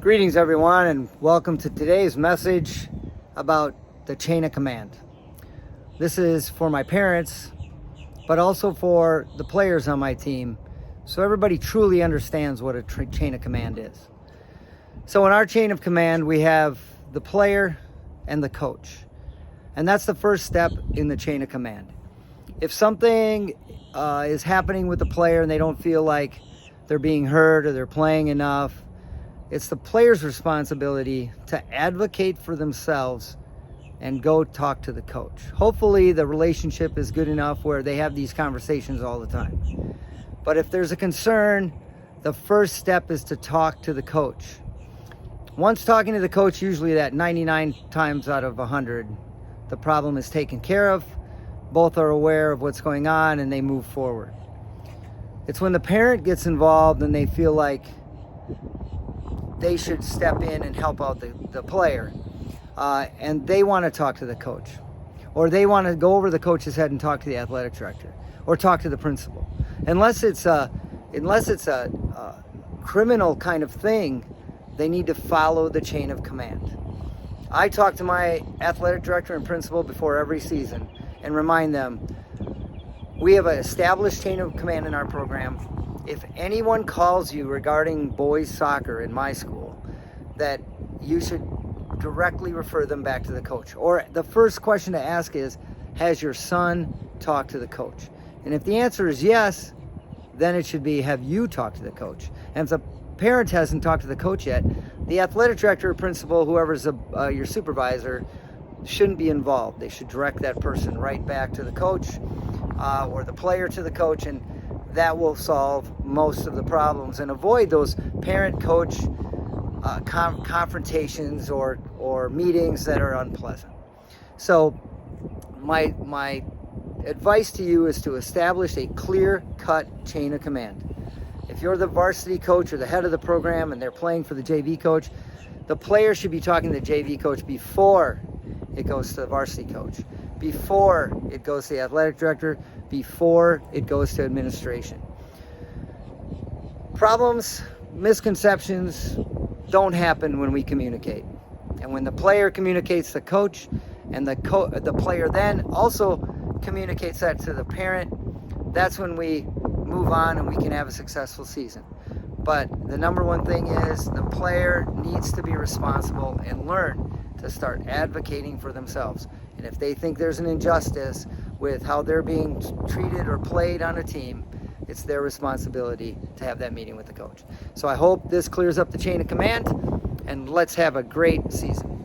Greetings, everyone, and welcome to today's message about the chain of command. This is for my parents, but also for the players on my team, so everybody truly understands what a chain of command is. So in our chain of command, we have the player and the coach, and that's the first step in the chain of command. If something is happening with the player and they don't feel like they're being heard or they're playing enough, it's the player's responsibility to advocate for themselves and go talk to the coach. Hopefully the relationship is good enough where they have these conversations all the time. But if there's a concern, the first step is to talk to the coach. Once talking to the coach, usually that 99 times out of 100, the problem is taken care of. Both are aware of what's going on and they move forward. It's when the parent gets involved and they feel like they should step in and help out the player, and they want to talk to the coach, or they want to go over the coach's head and talk to the athletic director, or talk to the principal. Unless it's a criminal kind of thing, they need to follow the chain of command. I talk to my athletic director and principal before every season and remind them we have an established chain of command in our program. If anyone calls you regarding boys soccer in my school, that you should directly refer them back to the coach. Or the first question to ask is, has your son talked to the coach? And if the answer is yes, then it should be, have you talked to the coach? And if the parent hasn't talked to the coach yet, the athletic director or principal, whoever's your supervisor, shouldn't be involved. They should direct that person right back to the coach, or the player to the coach, and that will solve most of the problems and avoid those parent-coach confrontations or meetings that are unpleasant. So my advice to you is to establish a clear-cut chain of command. If you're the varsity coach or the head of the program and they're playing for the JV coach, the player should be talking to the JV coach before it goes to the varsity coach, before it goes to the athletic director, before it goes to administration. Problems, misconceptions don't happen when we communicate. And when the player communicates to the coach and the player then also communicates that to the parent, that's when we move on and we can have a successful season. But the number one thing is the player needs to be responsible and learn to start advocating for themselves. And if they think there's an injustice with how they're being treated or played on a team, it's their responsibility to have that meeting with the coach. So I hope this clears up the chain of command, and let's have a great season.